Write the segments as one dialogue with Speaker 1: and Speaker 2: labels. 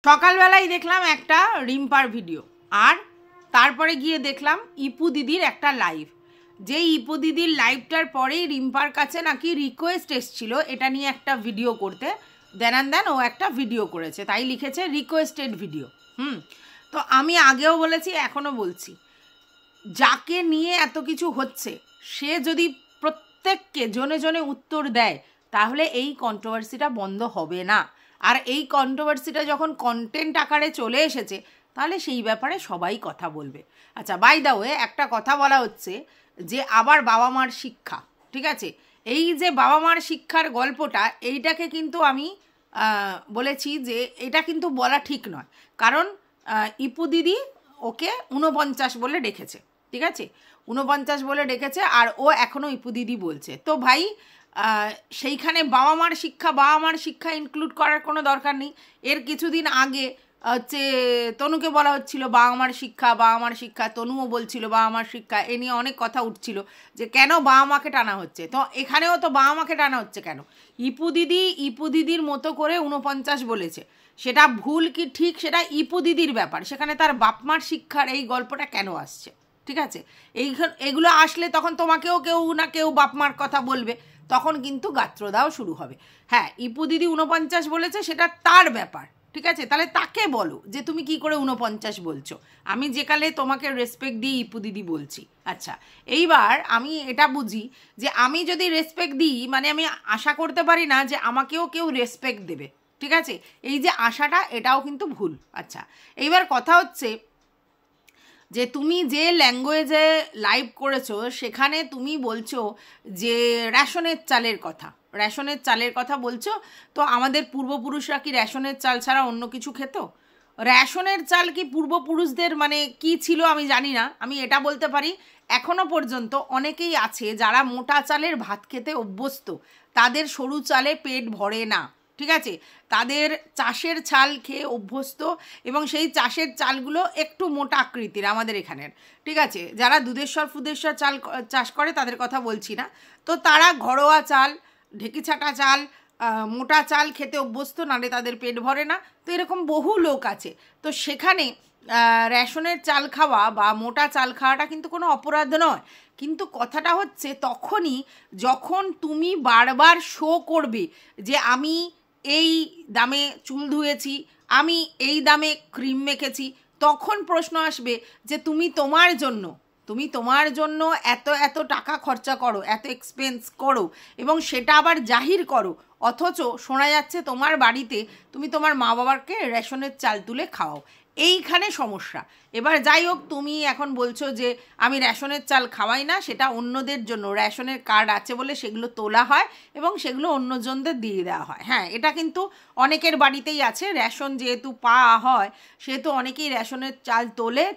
Speaker 1: সকালবেলায় দেখলাম একটা রিম্পার ভিডিও, আর তারপরে গিয়ে দেখলাম ইপু দিদির একটা লাইভ। যে ইপু দিদির লাইভটার পরেই রিম্পার কাছে নাকি রিকোয়েস্ট এসছিল এটা নিয়ে একটা ভিডিও করতে। দেন ও একটা ভিডিও করেছে, তাই লিখেছে রিকোয়েস্টেড ভিডিও। তো আমি আগেও বলেছি, এখনও বলছি, যাকে নিয়ে এত কিছু হচ্ছে সে যদি প্রত্যেককে জনে জনে উত্তর দেয় তাহলে এই কন্ট্রোভার্সিটা বন্ধ হবে না। আর এই কন্ট্রোভার্সিটা যখন কন্টেন্ট আকারে চলে এসেছে তাহলে সেই ব্যাপারে সবাই কথা বলবে। আচ্ছা, বাই দ্য ওয়ে একটা কথা বলা হচ্ছে যে আবার বাবা মার শিক্ষা, ঠিক আছে, এই যে বাবা মার শিক্ষার গল্পটা, এইটাকে কিন্তু আমি বলেছি যে এটা কিন্তু বলা ঠিক নয়, কারণ ইপু দিদি ওকে 49 বলে ডেকেছে, ঠিক আছে, 49 বলে ডেকেছে, আর ও এখনও ইপু দিদি বলছে। তো ভাই সেইখানে বাবা মার শিক্ষা ইনক্লুড করার কোনো দরকার নেই। এর কিছুদিন আগে হচ্ছে তনুকে বলা হচ্ছিল বাবা মার শিক্ষা, তনুও বলছিল বাবা মার শিক্ষা, এ নিয়ে অনেক কথা উঠছিল যে কেন বাবা মাকে টানা হচ্ছে। তো এখানেও তো বাবা মাকে টানা হচ্ছে কেন? ইপু দিদির মতো করে 49 বলেছে, সেটা ভুল কি ঠিক সেটা ইপু দিদির ব্যাপার, সেখানে তার বাপ মার শিক্ষার এই গল্পটা কেন আসছে? ঠিক আছে, এগুলো আসলে তখন তোমাকেও কেউ না কেউ বাপ মার কথা বলবে, তখন কিন্তু গাত্রদাও শুরু হবে। হ্যাঁ, ইপু দিদি 49 বলেছে, সেটা তার ব্যাপার, ঠিক আছে, তাহলে তাকে বলো যে তুমি কি করে 49 বলছো। আমি যেকালে তোমাকে রেসপেক্ট দিয়ে ইপু দিদি বলছি। আচ্ছা, এইবার আমি এটা বুঝি যে আমি যদি রেসপেক্ট দিই মানে আমি আশা করতে পারি না যে আমাকেও কেউ রেসপেক্ট দেবে, ঠিক আছে, এই যে আশাটা, এটাও কিন্তু ভুল। আচ্ছা, এইবার কথা হচ্ছে যে তুমি যে ল্যাঙ্গুয়েজে লাইভ করেছো সেখানে তুমি বলছো যে রেশনের চালের কথা বলছো। তো আমাদের পূর্বপুরুষরা কি রেশনের চাল ছাড়া অন্য কিছু খেত? রেশনের চাল কি পূর্বপুরুষদের মানে কি ছিল আমি জানি না, আমি এটা বলতে পারি এখনো পর্যন্ত অনেকেই আছে যারা মোটা চালের ভাত খেতে অভ্যস্ত, তাদের সরু চালে পেট ভরে না, ঠিক আছে, তাদের চাষের চাল খেয়ে অভ্যস্ত, এবং সেই চাষের চালগুলো একটু মোটা আকৃতির আমাদের এখানের, ঠিক আছে, যারা দুধেশ্বর চাল চাষ করে তাদের কথা বলছি না। তো তারা ঘরোয়া চাল, ঢেকি ছাটা চাল, মোটা চাল খেতে অভ্যস্ত, নালে তাদের পেট ভরে না। তো এরকম বহু লোক আছে। তো সেখানে রেশনের চাল খাওয়া বা মোটা চাল খাওয়াটা কিন্তু কোনো অপরাধ নয়, কিন্তু কথাটা হচ্ছে তখনই যখন তুমি বারবার শো করবে যে আমি এই দামে চুল ধুয়েছি, আমি এই দামে ক্রিম মেখেছি, তখন প্রশ্ন আসবে যে তুমি তোমার জন্য এত টাকা খরচা করো, এত এক্সপেন্স করো, এবং সেটা আবার জাহির করো, অথচ শোনা যাচ্ছে তোমার বাড়িতে তুমি তোমার মা বাবাকে রেশনের চাল তুলে খাওয়াও। এইখানে সমস্যা। এবার যাই হোক, তুমি এখন বলছো যে আমি রেশনের চাল খাওয়াই না, সেটা অন্যদের জন্য রেশনের কার্ড আছে বলে সেগুলো তোলা হয় এবং সেগুলো অন্যজনদের দিয়ে দেওয়া হয়। হ্যাঁ, এটা কিন্তু অনেকের বাড়িতেই আছে, রেশন যেহেতু পাওয়া হয় সেহেতু অনেকেই রেশনের চাল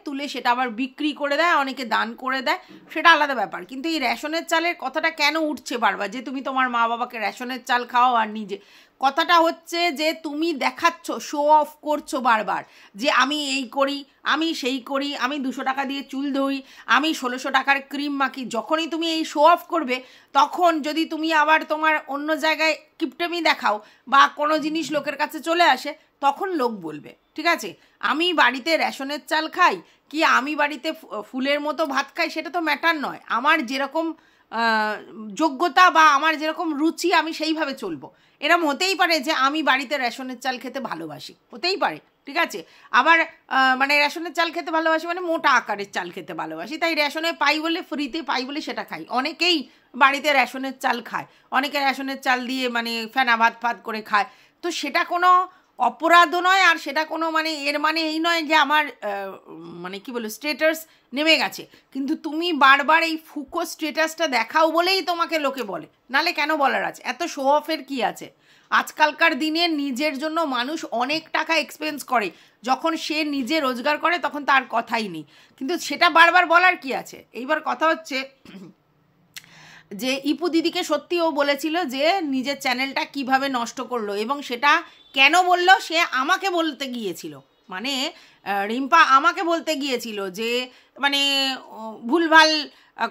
Speaker 1: তুলে সেটা আবার বিক্রি করে দেয়, অনেকে দান করে দেয়, সেটা আলাদা ব্যাপার। কিন্তু এই রেশনের চালের কথাটা কেন উঠছে বারবার যে তুমি তোমার মা বাবাকে রেশনের চাল খাওয়াও আর নিজে? কথাটা হচ্ছে যে তুমি দেখাচ্ছ, শো অফ করছো বারবার যে আমি এই করি, আমি সেই করি, আমি 200 টাকা দিয়ে চুল ধুই, আমি 1600 টাকার ক্রিম মাখি। যখনই তুমি এই শো অফ করবে তখন যদি তুমি আবার তোমার অন্য জায়গায় কিপটেমি দেখাও বা কোনো জিনিস লোকের কাছে চলে আসে, তখন লোক বলবে, ঠিক আছে, আমি বাড়িতে রেশনের চাল খাই কি আমি বাড়িতে ফুলের মতো ভাত খাই সেটা তো ম্যাটার নয়, আমার যেরকম যোগ্যতা বা আমার যেরকম রুচি আমি সেইভাবে চলবো। এরকম হতেই পারে যে আমি বাড়িতে রেশনের চাল খেতে ভালোবাসি, হতেই পারে, ঠিক আছে, আবার মানে রেশনের চাল খেতে ভালোবাসি মানে মোটা আকারের চাল খেতে ভালোবাসি, তাই রেশনে পাই বলে, ফ্রিতে পাই বলে সেটা খাই। অনেকেই বাড়িতে রেশনের চাল খায়, অনেকে রেশনের চাল দিয়ে মানে ফেনা ভাত করে খায়। তো সেটা কোনো অপরাধও নয়, আর সেটা কোনো মানে এর মানে এই নয় যে আমার মানে কি বলবো স্টেটাস নেমে গেছে। কিন্তু তুমি বারবার এই ফুকো স্টেটাসটা দেখাও বলেই তোমাকে লোকে বলে, নালে কেন বলার আছে? এত শো অফের কি আছে? আজকালকার দিনে নিজের জন্য মানুষ অনেক টাকা এক্সপেন্স করে, যখন সে নিজে রোজগার করে তখন তার কথাই নেই, কিন্তু সেটা বারবার বলার কি আছে? এইবার কথা হচ্ছে যে ইপু দিদিকে সত্যিও বলেছিল যে নিজের চ্যানেলটা কিভাবে নষ্ট করলো, এবং সেটা কেন বললো সে আমাকে বলতে গিয়েছিল, মানে রিম্পা আমাকে বলতে গিয়েছিল যে মানে ভুলভাল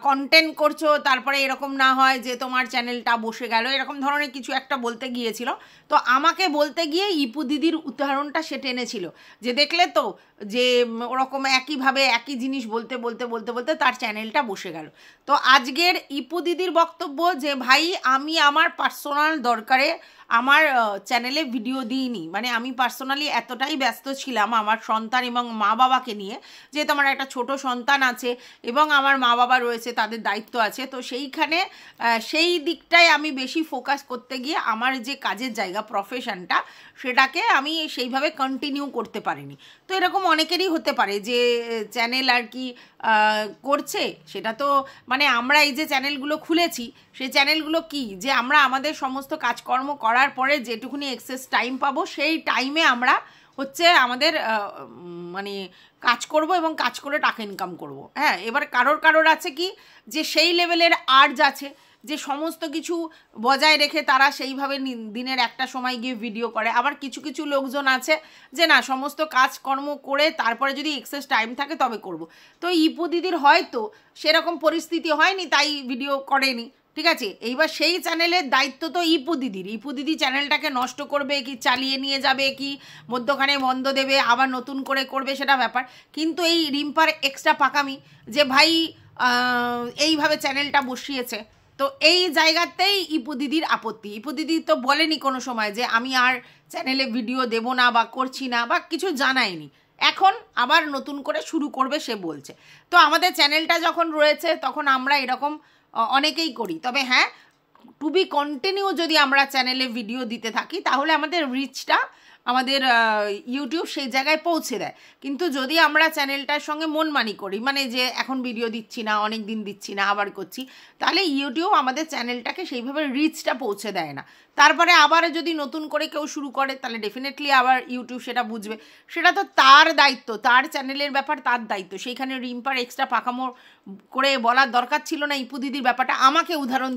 Speaker 1: কন্টেন্ট করছো, তারপরে এরকম না হয় যে তোমার চ্যানেলটা বসে গেল, এরকম ধরনের কিছু একটা বলতে গিয়েছিল। তো আমাকে বলতে গিয়ে ইপু দিদির উদাহরণটা সে টেনেছিল যে দেখলে তো যে ওরকম একইভাবে একই জিনিস বলতে বলতে বলতে বলতে তার চ্যানেলটা বসে গেল। তো আজকের ইপু দিদির বক্তব্য যে ভাই আমি আমার পার্সোনাল দরকারে আমার চ্যানেলে ভিডিও দিইনি, মানে আমি পার্সোনালি এতটাই ব্যস্ত ছিলাম আমার সন্তান এবং মা বাবাকে নিয়ে, যেহেতু আমার একটা ছোট সন্তান আছে এবং আমার মা বাবা রয়েছে, তাদের দায়িত্ব আছে। তো সেইখানে সেই দিকটায় আমি বেশি ফোকাস করতে গিয়ে আমার যে কাজের জায়গা প্রফেশনটা সেটাকে আমি সেইভাবে কন্টিনিউ করতে পারিনি। তো এরকম অনেকেরই হতে পারে যে চ্যানেল আর কি করছে, সেটা তো মানে আমরা এই যে চ্যানেলগুলো খুলেছি সেই চ্যানেলগুলো কি যে আমরা আমাদের সমস্ত কাজকর্ম করার পরে যেটুকুনি এক্সেস টাইম পাবো সেই টাইমে আমরা হচ্ছে আমাদের মানে কাজ করব এবং কাজ করে টাকা ইনকাম করব। হ্যাঁ, এবার কারোর আছে কি যে সেই লেভেলের আর্জ আছে যে সমস্ত কিছু বজায় রেখে তারা সেইভাবে দিনের একটা সময় গিয়ে ভিডিও করে। আবার কিছু কিছু লোকজন আছে যে না, সমস্ত কাজকর্ম করে তারপরে যদি এক্সেস টাইম থাকে তবে করব। তো ইপু দিদির হয়তো সেরকম পরিস্থিতি হয়নি, তাই ভিডিও করেনি, ঠিক আছে। এইবার সেই চ্যানেলের দায়িত্ব তো ইপু দিদির। ইপু দিদি চ্যানেলটাকে নষ্ট করবে কি চালিয়ে নিয়ে যাবে কি মধ্যখানে বন্ধ দেবে আবার নতুন করে করবে সেটা ব্যাপার। কিন্তু এই রিম্পার এক্সট্রা পাকামি যে ভাই এইভাবে চ্যানেলটা বসিয়েছে, তো এই জায়গাতেই ইপু দিদির আপত্তি। ইপু দিদি তো বলেনি কোনো সময় যে আমি আর চ্যানেলে ভিডিও দেব না বা করছি না বা কিছু জানায়নি, এখন আবার নতুন করে শুরু করবে সে বলছে। তো আমাদের চ্যানেলটা যখন রয়েছে তখন আমরা এরকম অনেকেই করি, তবে হ্যাঁ টু বি কন্টিনিউ যদি আমরা চ্যানেলে ভিডিও দিতে থাকি তাহলে আমাদের রিচটা আমাদের ইউটিউব সেই জায়গায় পৌঁছে দেয়। কিন্তু যদি আমরা চ্যানেলটার সঙ্গে মনমানি করি, মানে যে এখন ভিডিও দিচ্ছি না, অনেক দিন দিচ্ছি না, আবার করছি, তাহলে ইউটিউব আমাদের চ্যানেলটাকে সেইভাবে রিচটা পৌঁছে দেয় না। তারপরে আবার যদি নতুন করে কেউ শুরু করে তাহলে ডেফিনেটলি আবার ইউটিউব সেটা বুঝবে, সেটা তো তার দায়িত্ব, তার চ্যানেলের ব্যাপার তার দায়িত্ব। সেইখানে রিম্পার এক্সট্রা পাকামো করে বলার দরকার ছিল না। ইপু দিদির ব্যাপারটা আমাকে উদাহরণ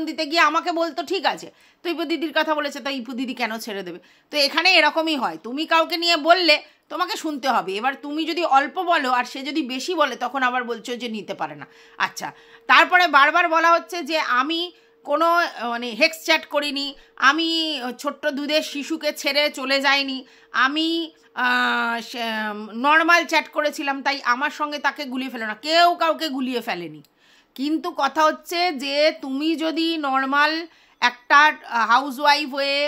Speaker 1: দিতে গিয়ে আমাকে বলতো ঠিক আছে, তো ইপু দিদির কথা বলেছে, তো ইপু দিদি কেন ছেড়ে দেবে? তো এখানে এরকমই হয়, তুমি কাউকে নিয়ে বললে তোমাকে শুনতে হবে। এবার তুমি যদি অল্প বলো আর সে যদি বেশি বলে তখন আবার বলছো যে নিতে পারে না। আচ্ছা, তারপরে বারবার বলা হচ্ছে যে আমি কোনো মানে হেক্স চ্যাট করিনি, আমি ছোট্ট দুধের শিশুকে ছেড়ে চলে যাইনি, আমি নর্মাল চ্যাট করেছিলাম তাই আমার সঙ্গে তাকে গুলিয়ে ফেলো না। কেউ কাউকে গুলিয়ে ফেলেনি, কিন্তু কথা হচ্ছে যে তুমি যদি নর্মাল একটা হাউসওয়াইফ হয়ে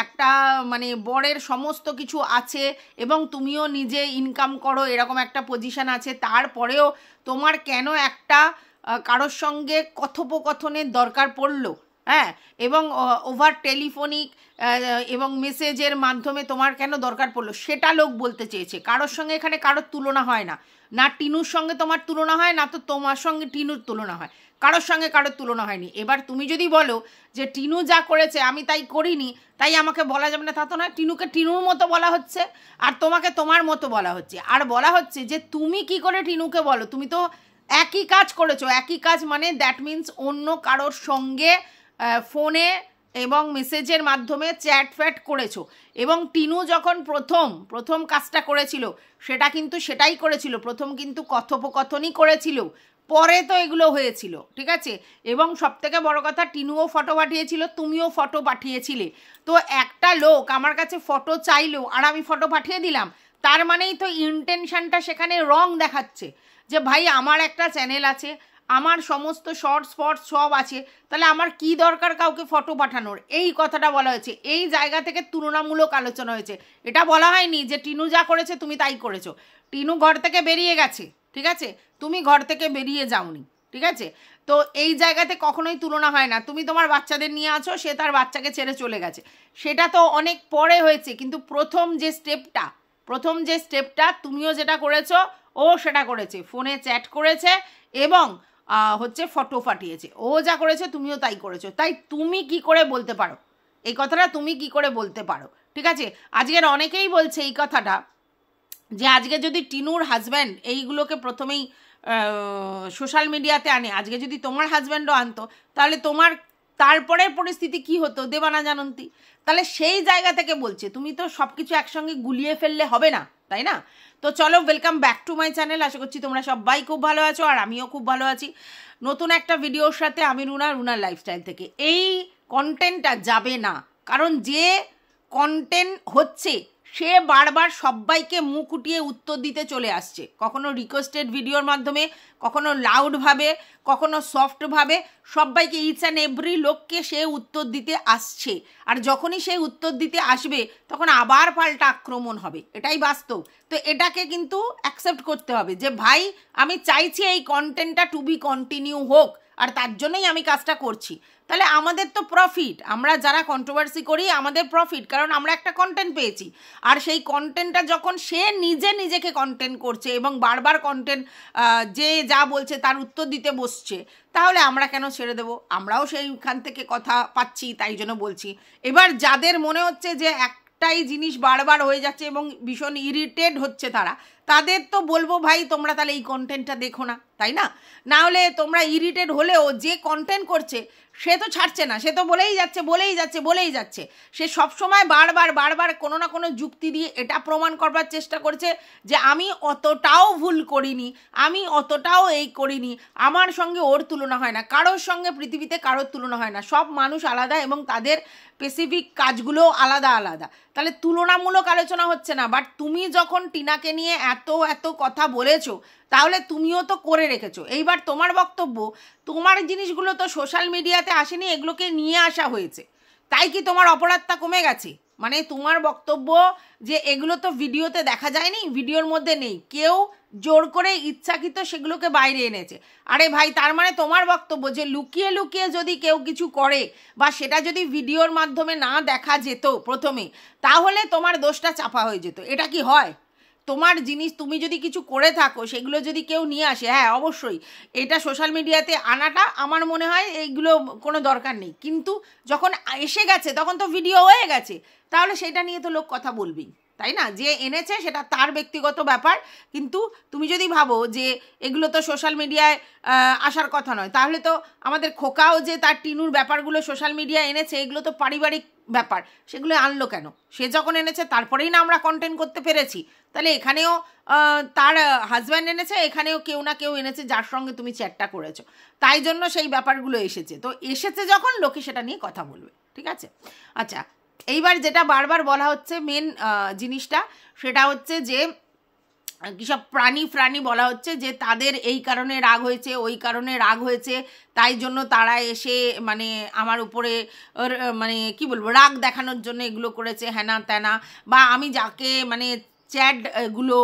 Speaker 1: একটা মানে বরের সমস্ত কিছু আছে এবং তুমিও নিজে ইনকাম করো, এরকম একটা পজিশন আছে, তারপরেও তোমার কেন একটা কারোর সঙ্গে কথোপকথনের দরকার পড়লো? হ্যাঁ, এবং ওভার টেলিফোনিক এবং মেসেজের মাধ্যমে তোমার কেন দরকার পড়লো সেটা লোক বলতে চেয়েছে। কারোর সঙ্গে এখানে কারোর তুলনা হয় না, না টিনুর সঙ্গে তোমার তুলনা হয়, না তো তোমার সঙ্গে টিনুর তুলনা হয়, কারোর সঙ্গে কারোর তুলনা হয়নি। এবার তুমি যদি বলো যে টিনু যা করেছে আমি তাই করিনি তাই আমাকে বলা যাবে না, তা তো নয়। টিনুকে টিনুর মতো বলা হচ্ছে আর তোমাকে তোমার মতো বলা হচ্ছে, আর বলা হচ্ছে যে তুমি কি করে টিনুকে বলো, তুমি তো একই কাজ করেছো। একই কাজ মানে দ্যাট মিন্স অন্য কারোর সঙ্গে ফোনে এবং মেসেজের মাধ্যমে চ্যাট ফ্যাট করেছো। এবং টিনু যখন প্রথম কাজটা করেছিল সেটা কিন্তু সেটাই করেছিল, প্রথম কিন্তু কথোপকথনই করেছিল, পরে তো এগুলো হয়েছিল, ঠিক আছে। এবং সবথেকে বড় কথা, টিনুও ফটো পাঠিয়েছিল, তুমিও ফটো পাঠিয়েছিলে। তো একটা লোক আমার কাছে ফটো চাইলো আর আমি ফটো পাঠিয়ে দিলাম, তার মানেই তো ইন্টেনশনটা সেখানে রং দেখাচ্ছে যে ভাই আমার একটা চ্যানেল আছে, আমার সমস্ত শর্টস ফটস সব আছে, তাহলে আমার কি দরকার কাউকে ফটো পাঠানোর? এই কথাটা বলা হয়েছে, এই জায়গা থেকে তুলনামূলক আলোচনা হয়েছে। এটা বলা হয়নি যে টিনু যা করেছে তুমি তাই করেছো। টিনু ঘর থেকে বেরিয়ে গেছে, ঠিক আছে, তুমি ঘর থেকে বেরিয়ে যাওনি, ঠিক আছে। তো এই জায়গাতে কখনোই তুলনা হয় না। তুমি তোমার বাচ্চাদের নিয়ে আছো, সে তার বাচ্চাকে ছেড়ে চলে গেছে, সেটা তো অনেক পরে হয়েছে। কিন্তু প্রথম যে স্টেপটা তুমিও যেটা করেছো ও সেটা করেছে, ফোনে চ্যাট করেছে এবং হচ্ছে ফটো পাঠিয়েছে। ও যা করেছে তুমিও তাই করেছো, তাই তুমি কি করে বলতে পারো এই কথাটা? তুমি কি করে বলতে পারো? ঠিক আছে, আজকের অনেকেই বলছে এই কথাটা যে আজকে যদি টিনুর হাজব্যান্ড এইগুলোকে প্রথমেই সোশ্যাল মিডিয়াতে আনে, আজকে যদি তোমার হাজব্যান্ডও আনতো তাহলে তোমার তারপরের পরিস্থিতি কি হতো দেবানা জানন্তী? তাহলে সেই জায়গা থেকে বলছে তুমি তো সব কিছু একসঙ্গে গুলিয়ে ফেললে হবে না, তাই না? তো চলো, welcome back to my channel. আশা করছি তোমরা সবাই খুব ভালো আছো, আর আমিও খুব ভালো আছি। নতুন একটা ভিডিওর সাথে আমি রুনার লাইফস্টাইল থেকে। এই কন্টেন্টটা যাবে না, কারণ যে কন্টেন্ট হচ্ছে সে বারবার সবাইকে মুখ উঠিয়ে উত্তর দিতে চলে আসছে, কখনো রিকোয়েস্টেড ভিডিওর মাধ্যমে, কখনো লাউডভাবে, কখনো সফটভাবে, সবাইকে ইচ অ্যান্ড এভরি লোককে সে উত্তর দিতে আসছে। আর যখনই সে উত্তর দিতে আসবে তখন আবার পাল্টা আক্রমণ হবে, এটাই বাস্তব। তো এটাকে কিন্তু অ্যাকসেপ্ট করতে হবে যে ভাই আমি চাইছি এই কন্টেন্টটা টু বি কন্টিনিউ হোক, আর তার জন্যই আমি কাজটা করছি। তাহলে আমাদের তো প্রফিট, আমরা যারা কন্ট্রোভার্সি করি আমাদের প্রফিট, কারণ আমরা একটা কন্টেন্ট পেয়েছি। আর সেই কন্টেন্টটা যখন সে নিজেকে কন্টেন্ট করছে এবং বারবার কন্টেন্ট যে যা বলছে তার উত্তর দিতে বসছে, তাহলে আমরা কেন ছেড়ে দেবো? আমরাও সেইখান থেকে কথা পাচ্ছি, তাই জন্য বলছি। এবার যাদের মনে হচ্ছে যে একটাই জিনিস বারবার হয়ে যাচ্ছে এবং ভীষণ ইরিটেট হচ্ছে তাদের তো বলবো ভাই তোমরা তাহলে এই কন্টেন্টটা দেখো না, তাই না? না হলে তোমরা ইরিটেট হলেও যে কন্টেন্ট করছে সে তো ছাড়ছে না, সে তো বলেই যাচ্ছে। সে সবসময় বারবার কোনো না কোনো যুক্তি দিয়ে এটা প্রমাণ করবার চেষ্টা করছে যে আমি অতটাও ভুল করিনি, আমি অতটাও এই করিনি, আমার সঙ্গে ওর তুলনা হয় না, কারোর সঙ্গে পৃথিবীতে কারোর তুলনা হয় না, সব মানুষ আলাদা এবং তাদের স্পেসিফিক কাজগুলোও আলাদা। তাহলে তুলনামূলক আলোচনা হচ্ছে না। বাট তুমি যখন টিনাকে নিয়ে এত কথা বলেছো, তাহলে তুমিও তো করে রেখেছো। এইবার তোমার বক্তব্য, তোমার জিনিসগুলো তো সোশ্যাল মিডিয়াতে আসেনি, এগুলোকে নিয়ে আসা হয়েছে, তাই কি তোমার অপরাধটা কমে গেছে? মানে তোমার বক্তব্য যে এগুলো তো ভিডিওতে দেখা যায়নি, ভিডিওর মধ্যে নেই, কেউ জোর করে ইচ্ছাকৃত সেগুলোকে বাইরে এনেছে। আরে ভাই, তার মানে তোমার বক্তব্য যে লুকিয়ে যদি কেউ কিছু করে বা সেটা যদি ভিডিওর মাধ্যমে না দেখা যেত প্রথমে, তাহলে তোমার দোষটা চাপা হয়ে যেত। এটা কি হয়? তোমার জিনিস তুমি যদি কিছু করে থাকো, সেগুলো যদি কেউ নিয়ে আসে, হ্যাঁ অবশ্যই এটা সোশ্যাল মিডিয়াতে আনাটা আমার মনে হয় এইগুলো কোনো দরকার নেই, কিন্তু যখন এসে গেছে তখন তো ভিডিও হয়ে গেছে, তাহলে সেটা নিয়ে তো লোক কথা বলবেই, তাই না? যে এনেছে সেটা তার ব্যক্তিগত ব্যাপার। কিন্তু তুমি যদি ভাবো যে এগুলো তো সোশ্যাল মিডিয়ায় আসার কথা নয়, তাহলে তো আমাদের খোকাও যে তার টিনুর ব্যাপারগুলো সোশ্যাল মিডিয়ায় এনেছে, এগুলো তো পারিবারিক ব্যাপার, সেগুলো আনলো কেন? সে যখন এনেছে তারপরেই না আমরা কন্টেন্ট করতে পেরেছি। তাহলে এখানেও তার হাজব্যান্ড এনেছে, এখানেও কেউ না কেউ এনেছে যার সঙ্গে তুমি চ্যাটটা করেছো, তাই জন্য সেই ব্যাপারগুলো এসেছে। তো এসেছে যখন, লোকে সেটা নিয়ে কথা বলবে, ঠিক আছে? আচ্ছা, এইবার যেটা বারবার বলা হচ্ছে মেন জিনিসটা, সেটা হচ্ছে যে কিসব প্রাণী বলা হচ্ছে যে তাদের এই কারণে রাগ হয়েছে, ওই কারণে রাগ হয়েছে, তাই জন্য তারা এসে মানে আমার উপরে মানে কি বলবো, রাগ দেখানোর জন্য এগুলো করেছে, হ্যানা ত্যানা, বা আমি যাকে মানে চ্যাটগুলো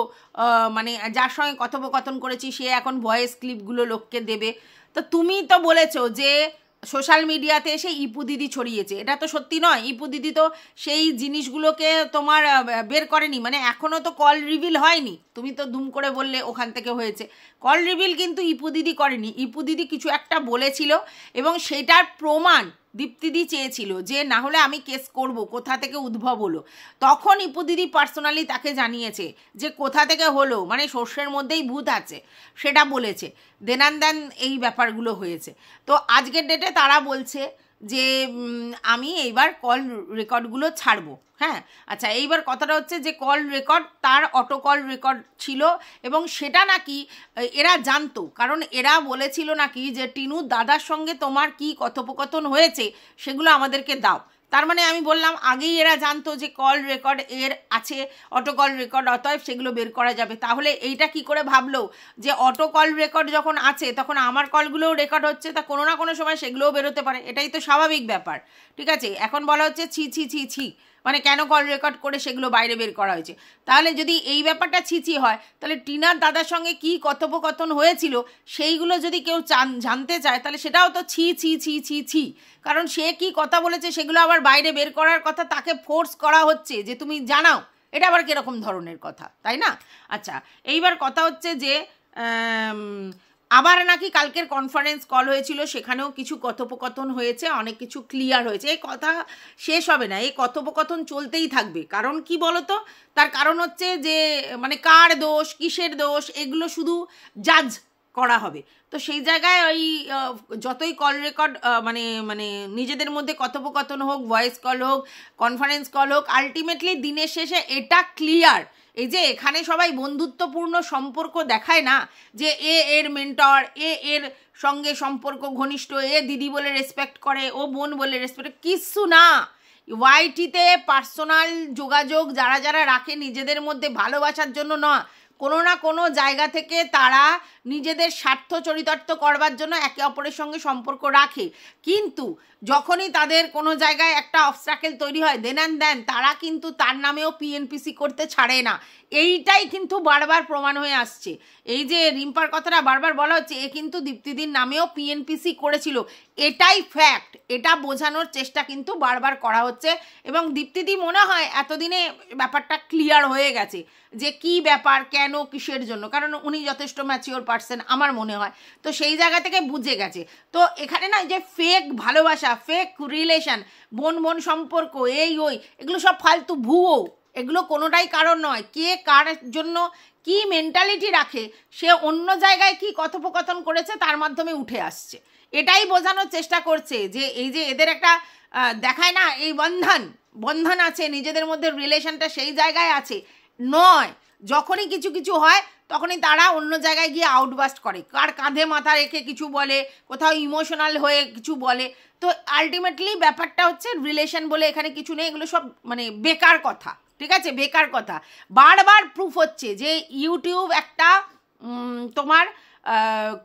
Speaker 1: মানে যার সঙ্গে কথোপকথন করেছি সে এখন ভয়েস ক্লিপগুলো লোককে দেবে। তো তুমি তো বলেছো যে সোশ্যাল মিডিয়াতে এসে ইপু দিদি ছড়িয়েছে, এটা তো সত্যি নয়। ইপু দিদি তো সেই জিনিসগুলোকে তোমার বের করেনি, মানে এখনও তো কল রিভিল হয়নি। তুমি তো দুম করে বললে ওখান থেকে হয়েছে, কল রিভিল কিন্তু ইপু দিদি করেনি। ইপু দিদি কিছু একটা বলেছিল এবং সেটার প্রমাণ দীপ্তিদি চেয়েছিল যে না হলে আমি কেস করব, কোথা থেকে উদ্ভব হলো। তখন ইপু দিদি পার্সোনালি তাকে জানিয়েছে যে কোথা থেকে হলো, মানে সর্ষের মধ্যেই ভূত আছে, সেটা বলেছে। দেন এই ব্যাপারগুলো হয়েছে। তো আজকের ডেটে তারা বলছে যে আমি এইবার কল রেকর্ডগুলো ছাড়বো। হ্যাঁ, আচ্ছা, এইবার কথাটা হচ্ছে যে কল রেকর্ড, তার অটো কল রেকর্ড ছিল এবং সেটা নাকি এরা জানতো, কারণ এরা বলেছিল নাকি যে টিনুর দাদার সঙ্গে তোমার কি কথোপকথন হয়েছে সেগুলো আমাদেরকে দাও। তার মানে আমি বললাম আগেই এরা জানতো যে কল রেকর্ড এর আছে, অটো কল রেকর্ড, অতএব সেগুলো বের করা যাবে। তাহলে এইটা কি করে ভাবলো যে অটো কল রেকর্ড যখন আছে তখন আমার কলগুলোও রেকর্ড হচ্ছে, তা কোনো না কোনো সময় সেগুলোও বেরোতে পারে, এটাই তো স্বাভাবিক ব্যাপার, ঠিক আছে? এখন বলা হচ্ছে ছি, মানে কেন কল রেকর্ড করে সেগুলো বাইরে বের করা হয়েছে। তাহলে যদি এই ব্যাপারটা ছিছি হয়, তাহলে টিনার দাদার সঙ্গে কি কথোপকথন হয়েছিল সেইগুলো যদি কেউ জানতে চায়, তাহলে সেটাও তো ছি। কারণ সে কি কথা বলেছে সেগুলো আবার বাইরে বের করার কথা, তাকে ফোর্স করা হচ্ছে যে তুমি জানাও, এটা আবার কীরকম ধরনের কথা, তাই না? আচ্ছা, এইবার কথা হচ্ছে যে আবার নাকি কালকের কনফারেন্স কল হয়েছিল, সেখানেও কিছু কথোপকথন হয়েছে, অনেক কিছু ক্লিয়ার হয়েছে। এই কথা শেষ হবে না, এই কথোপকথন চলতেই থাকবে। কারণ কি বলতো, তার কারণ হচ্ছে যে মানে কার দোষ, কিসের দোষ, এগুলো শুধু জাজ করা হবে। তো সেই জায়গায় ওই যতই কল রেকর্ড মানে নিজেদের মধ্যে কথোপকথন হোক, ভয়েস কল হোক, কনফারেন্স কল হোক, আলটিমেটলি দিনের শেষে এটা ক্লিয়ার এই যে এখানে সবাই বন্ধুত্বপূর্ণ সম্পর্ক দেখায় না, যে এর মেন্টর, এর সঙ্গে সম্পর্ক ঘনিষ্ঠ, দিদি বলে রেসপেক্ট করে, ও বোন বলে রেসপেক্ট, কিচ্ছু না। ওয়াইটিতে পার্সোনাল যোগাযোগ যারা যারা রাখে নিজেদের মধ্যে ভালোবাসার জন্য না, কোনো না কোনো জায়গা থেকে তারা নিজেদের স্বার্থ চরিতার্থ করবার জন্য একে অপরের সঙ্গে সম্পর্ক রাখে। কিন্তু যখনই তাদের কোনো জায়গায় একটা অবস্ট্রাকেল তৈরি হয়, দেন অ্যান্ড দেন তারা কিন্তু তার নামেও পিএনপিসি করতে ছাড়ে না। এইটাই কিন্তু বারবার প্রমাণ হয়ে আসছে। এই যে রিম্পার কথাটা বারবার বলা হচ্ছে, এ কিন্তু দীপ্তিদির নামেও পিএনপিসি করেছিল, এটাই ফ্যাক্ট। এটা বোঝানোর চেষ্টা কিন্তু বারবার করা হচ্ছে, এবং দীপ্তিদি মনে হয় এতদিনে ব্যাপারটা ক্লিয়ার হয়ে গেছে যে কি ব্যাপার, কেন, কিসের জন্য, কারণ উনি যথেষ্ট ম্যাচিওর পার্সন আমার মনে হয়। তো সেই জায়গা থেকে বুঝে গেছে। তো এখানে না যে ফেক ভালোবাসা, ফেক রিলেশন, বোন বোন সম্পর্ক, ওই এগুলো সব ফালতু, ভুয়ো, এগুলো কোনোটাই কারণ নয়। কে কার জন্য কি মেন্টালিটি রাখে, সে অন্য জায়গায় কি কথোপকথন করেছে তার মাধ্যমে উঠে আসছে, এটাই বোঝানোর চেষ্টা করছে। যে এই যে এদের একটা দেখায় না, এই বন্ধন আছে নিজেদের মধ্যে, রিলেশনটা সেই জায়গায় আছে নয়। যখনই কিছু কিছু হয় তখনই তারা অন্য জায়গায় গিয়ে আউটবাস্ট করে, কার কাঁধে মাথা রেখে কিছু বলে, কোথাও ইমোশনাল হয়ে কিছু বলে। তো আলটিমেটলি ব্যাপারটা হচ্ছে রিলেশন বলে এখানে কিছু নেই, এগুলো সব মানে বেকার কথা, ঠিক আছে, বেকার কথা। বারবার প্রুফ হচ্ছে যে ইউটিউব একটা তোমার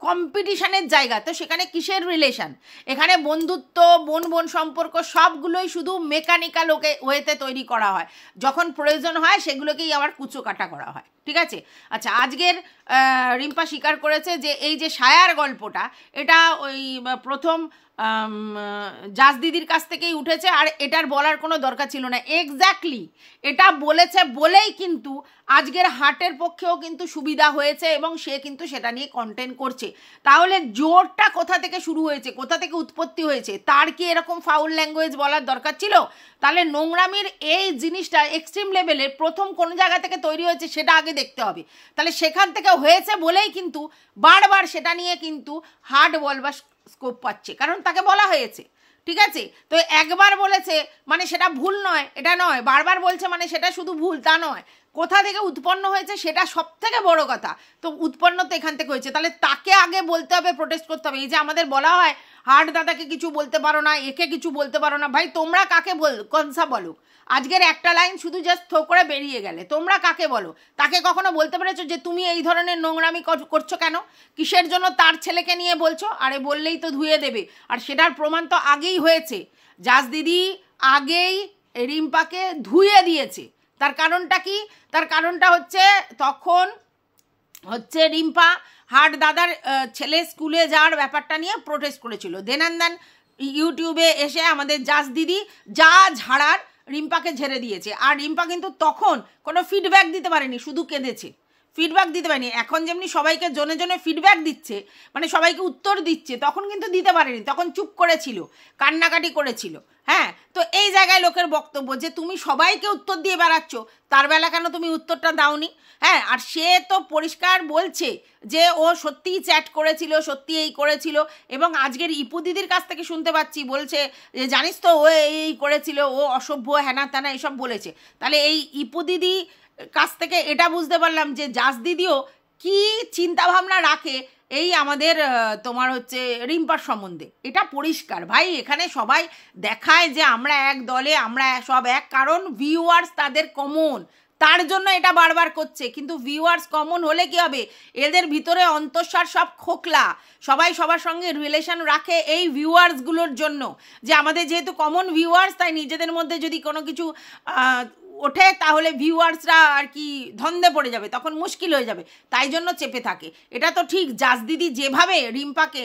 Speaker 1: কম্পিটিশনের জায়গা, তো সেখানে কিসের রিলেশন, এখানে বন্ধুত্ব, বোন বোন সম্পর্ক সবগুলোই শুধু মেকানিক্যাল ওয়েতে তৈরি করা হয়, যখন প্রয়োজন হয় সেগুলোকেই আবার কুচো কাটা করা হয়, ঠিক আছে। আচ্ছা, আজকের রিম্পা স্বীকার করেছে যে এই যে সায়ার গল্পটা, এটা ওই প্রথম জাজ দিদির কাছ থেকেই উঠেছে, আর এটার বলার কোনো দরকার ছিল না। এক্স্যাক্টলি এটা বলেছে বলেই কিন্তু আজকের হাটের পক্ষেও কিন্তু সুবিধা হয়েছে, এবং সে কিন্তু সেটা নিয়ে কন্টেন্ট করছে। তাহলে জোরটা কোথা থেকে শুরু হয়েছে, কোথা থেকে উৎপত্তি হয়েছে, তার কি এরকম ফাউল ল্যাঙ্গুয়েজ বলার দরকার ছিল? তাহলে নোংরামির এই জিনিসটা এক্সট্রিম লেভেলে প্রথম কোন জায়গা থেকে তৈরি হয়েছে সেটা আগে দেখতে হবে। তাহলে সেখান থেকে হয়েছে বলেই কিন্তু বারবার সেটা নিয়ে কিন্তু হার্ড বলবার স্কোপ পাচ্ছে, কারণ তাকে বলা হয়েছে, ঠিক আছে। তো একবার বলেছে মানে সেটা ভুল নয়, এটা নয়, বারবার বলছে মানে সেটা শুধু ভুল তা নয়, কোথা থেকে উৎপন্ন হয়েছে সেটা সব থেকে বড় কথা। তো উৎপন্ন তো এখান থেকে হয়েছে, তাহলে তাকে আগে বলতে হবে, প্রোটেস্ট করতে হবে। এই যে আমাদের বলা হয় হার্ট দাদাকে কিছু বলতে পারো না, একে কিছু বলতে পারো না, ভাই তোমরা কাকে কনসা বলো? আজকের একটা লাইন শুধু জাস্ট থো করে বেরিয়ে গেলে, তোমরা কাকে বলো? তাকে কখনো বলতে পেরেছো যে তুমি এই ধরনের নোংরামি করছো কেন, কিসের জন্য তার ছেলেকে নিয়ে বলছো? আরে বললেই তো ধুয়ে দেবে, আর সেটার প্রমাণ তো আগেই হয়েছে। জাজ দিদি আগেই রিম্পাকে ধুয়ে দিয়েছে। তার কারণটা কি? তার কারণটা হচ্ছে তখন হচ্ছে রিম্পা হাট দাদার ছেলে স্কুলে যাওয়ার ব্যাপারটা নিয়ে প্রোটেস্ট করেছিল। দেন অ্যান্ড দেন ইউটিউবে এসে আমাদের জাজ দিদি যা ঝাড়ার রিম্পাকে ঝেড়ে দিয়েছে। আর রিম্পা কিন্তু তখন কোনো ফিডব্যাক দিতে পারেনি, শুধু কেঁদেছে, ফিডব্যাক দিতে পারেনি। এখন যেমনি সবাইকে জনে জনে ফিডব্যাক দিচ্ছে, মানে সবাইকে উত্তর দিচ্ছে, তখন কিন্তু দিতে পারেনি, তখন চুপ করেছিল, কান্নাকাটি করেছিল। হ্যাঁ, তো এই জায়গায় লোকের বক্তব্য যে তুমি সবাইকে উত্তর দিয়ে বেড়াচ্ছ, তার বেলা কেন তুমি উত্তরটা দাওনি? হ্যাঁ, আর সে তো পরিষ্কার বলছে যে ও সত্যিই চ্যাট করেছিল, সত্যি এই করেছিল, এবং আজকের ইপু দিদির কাছ থেকে শুনতে পাচ্ছি বলছে যে জানিস তো ও এই করেছিল, ও অসভ্য, হ্যানা ত্যানা এসব বলেছে। তাহলে এই ইপু দিদি কাছ থেকে এটা বুঝতে পারলাম যে জাজ দিদিও কি চিন্তাভাবনা রাখে এই আমাদের তোমার হচ্ছে রিম্পার সম্বন্ধে, এটা পরিষ্কার। ভাই এখানে সবাই দেখায় যে আমরা এক দলে, আমরা সব এক, কারণ ভিউয়ার্স তাদের কমন, তার জন্য এটা বারবার করছে। কিন্তু ভিউয়ার্স কমন হলে কি হবে? এদের ভিতরে অন্তঃসার সব খোকলা, সবাই সবার সঙ্গে রিলেশন রাখে এই ভিউয়ার্সগুলোর জন্য, যে আমাদের যেহেতু কমন ভিউয়ার্স, তাই নিজেদের মধ্যে যদি কোনো কিছু ওঠে তাহলে ভিউয়ার্সরা আর কি ধন্দে পড়ে যাবে, তখন মুশকিল হয়ে যাবে, তাই জন্য চেপে থাকে। এটা তো ঠিক জাজ দিদি যেভাবে রিম্পাকে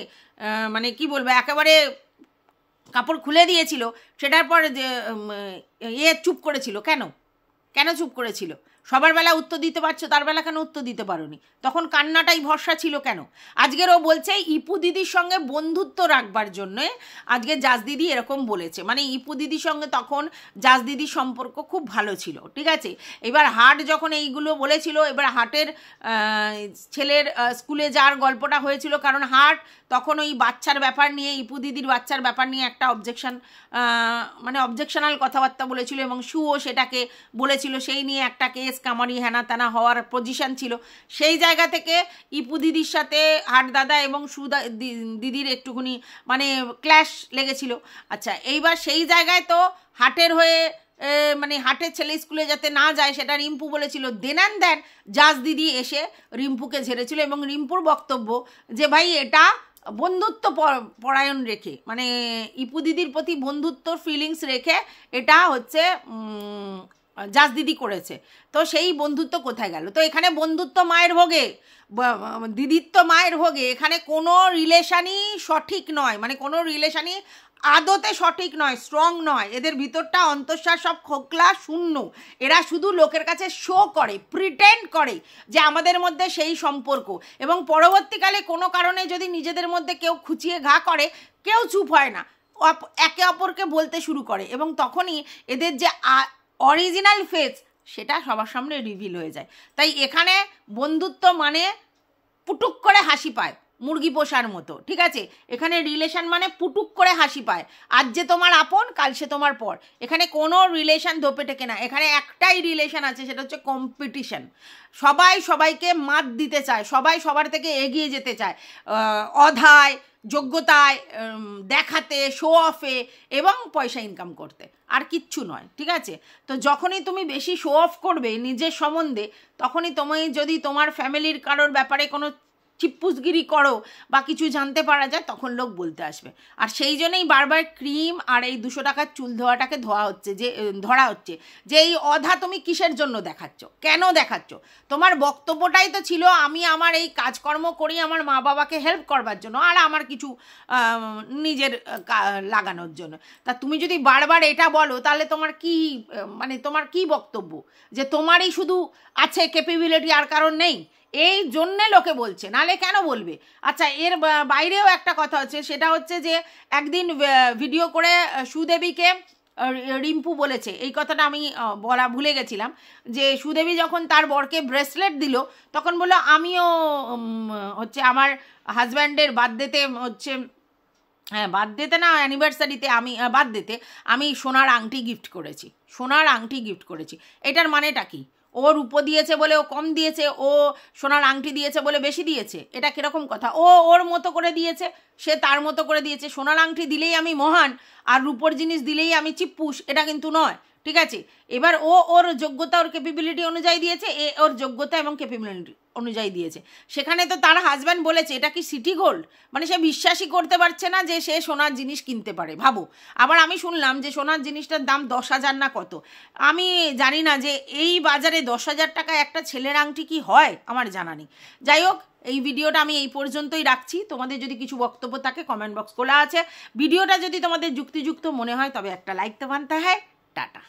Speaker 1: মানে কি বলবো একেবারে কাপড় খুলে দিয়েছিল, সেটার পর যে চুপ করেছিল, কেন চুপ করেছিল? সবার বেলা উত্তর দিতে পারছো, তার বেলা কেন উত্তর দিতে পারোনি? তখন কান্নাটাই ভরসা ছিল কেন? আজকের ও বলছে ইপু দিদির সঙ্গে বন্ধুত্ব রাখবার জন্য আজকে জাজ দিদি এরকম বলেছে, মানে ইপু দিদির সঙ্গে তখন জাজ দিদির সম্পর্ক খুব ভালো ছিল, ঠিক আছে। এবার হাট যখন এইগুলো বলেছিল, এবার হাটের ছেলের স্কুলে যাওয়ার গল্পটা হয়েছিল, কারণ হাট তখন ওই বাচ্চার ব্যাপার নিয়ে, ইপু দিদির বাচ্চার ব্যাপার নিয়ে একটা অবজেকশনাল কথাবার্তা বলেছিল, এবং সুও সেটাকে বলেছিল করেছিল, সেই নিয়ে একটা কেস কামারি হেনা তেনা হওয়ার পজিশন ছিল। সেই জায়গা থেকে ইপু দিদির সাথে হাট দাদা এবং দিদির একটুখানি মানে ক্ল্যাশ লেগেছিল। আচ্ছা, এইবার সেই জায়গায় তো হাটের হয়ে মানে হাটের ছেলে স্কুলে যাতে না যায় সেটা রিম্পু বলেছিল। দেন অ্যান্ড দেন জাজ দিদি এসে রিম্পুকে ঝেড়েছিল এবং রিম্পুর বক্তব্য যে ভাই এটা বন্ধুত্ব পরায়ণ রেখে, মানে ইপু দিদির প্রতি বন্ধুত্বর ফিলিংস রেখে এটা হচ্ছে জাজ দিদি করেছে। তো সেই বন্ধুত্ব কোথায় গেল? তো এখানে বন্ধুত্ব মায়ের ভোগে, দিদিত্ব মায়ের ভোগে, এখানে কোনো রিলেশানই সঠিক নয়, মানে কোনো রিলেশানই আদতে সঠিক নয়, স্ট্রং নয়। এদের ভিতরটা অন্তঃসার সব খোকলা শূন্য। এরা শুধু লোকের কাছে শো করে, প্রিটেন্ড করে যে আমাদের মধ্যে সেই সম্পর্ক, এবং পরবর্তীকালে কোনো কারণে যদি নিজেদের মধ্যে কেউ খুঁচিয়ে ঘা করে, কেউ চুপ হয় না, একে অপরকে বলতে শুরু করে, এবং তখনই এদের যে অরিজিনাল ফেস সেটা সবার সামনে রিভিল হয়ে যায়। তাই এখানে বন্ধুত্ব মানে পুটুক করে হাসি পায়, মুরগি পোষার মতো, ঠিক আছে? এখানে রিলেশন মানে পুটুক করে হাসি পায়, আজ যে তোমার আপন কাল সে তোমার পর। এখানে কোনো রিলেশন ধোপে টেকে না। এখানে একটাই রিলেশন আছে, সেটা হচ্ছে কম্পিটিশন। সবাই সবাইকে মাত দিতে চায়, সবাই সবার থেকে এগিয়ে যেতে চায়, অধায় যোগ্যতায় দেখাতে, শো অফে এবং পয়সা ইনকাম করতে, আর কিচ্ছু নয়, ঠিক আছে? তো যখনই তুমি বেশি শো অফ করবে নিজের সম্বন্ধে, তখনই তুমি যদি তোমার ফ্যামিলির কারোর ব্যাপারে কোনো চিপ্পুসগিরি করো বা কিছু জানতে পারা যায়, তখন লোক বলতে আসবে। আর সেই জন্যই বারবার ক্রিম আর এই 200 টাকার চুল ধোয়াটাকে ধরা হচ্ছে যে এই অধা তুমি কিসের জন্য দেখাচ্ছ, কেন দেখাচ্ছ? তোমার বক্তব্যটাই তো ছিল আমি আমার এই কাজকর্ম করি আমার মা বাবাকে হেল্প করবার জন্য, আর আমার কিছু নিজের লাগানোর জন্য। তা তুমি যদি বারবার এটা বলো, তাহলে তোমার কি মানে তোমার কি বক্তব্য? যে তোমারই শুধু আছে ক্যাপাবিলিটি, আর কারণ নেই, এই জন্যে লোকে বলছে, নালে কেন বলবে? আচ্ছা, এর বাইরেও একটা কথা হচ্ছে, সেটা হচ্ছে যে একদিন ভিডিও করে সুদেবীকে রিম্পু বলেছে, এই কথাটা আমি বলা ভুলে গেছিলাম, যে সুদেবী যখন তার বরকে ব্রেসলেট দিল, তখন বললো আমিও হচ্ছে আমার হাজব্যান্ডের বার্থডেতে হচ্ছে, হ্যাঁ বার্থডেতে না অ্যানিভার্সারিতে, আমি বার্থডেতে আমি সোনার আংটি গিফট করেছি, সোনার আংটি গিফট করেছি। এটার মানেটা কি? ও রূপো দিয়েছে বলে ও কম দিয়েছে, ও সোনার আংটি দিয়েছে বলে বেশি দিয়েছে? এটা কীরকম কথা? ও ওর মতো করে দিয়েছে, সে তার মতো করে দিয়েছে। সোনার আংটি দিলেই আমি মহান, আর রূপোর জিনিস দিলেই আমি চিপ্পুস, এটা কিন্তু নয়, ঠিক আছে? এবার ও ওর যোগ্যতা, ওর ক্যাপাবিলিটি অনুযায়ী দিয়েছে, এ ওর যোগ্যতা এবং ক্যাপাবিলিটি অনুযায়ী দিয়েছে। সেখানে তো তার হাজব্যান্ড বলেছে এটা কি সিটি গোল্ড, মানে সে বিশ্বাসই করতে পারছে না যে সে সোনার জিনিস কিনতে পারে, ভাবো। আবার আমি শুনলাম যে সোনার জিনিসটার দাম 10,000 না কত, আমি জানি না যে এই বাজারে 10,000 টাকা একটা ছেলের আংটি কি হয়, আমার জানা নেই। যাই হোক, এই ভিডিওটা আমি এই পর্যন্তই রাখছি। তোমাদের যদি কিছু বক্তব্য থাকে কমেন্ট বক্স খোলা আছে। ভিডিওটা যদি তোমাদের যুক্তিযুক্ত মনে হয় তবে একটা লাইক তো বানতে হয়। টাটা।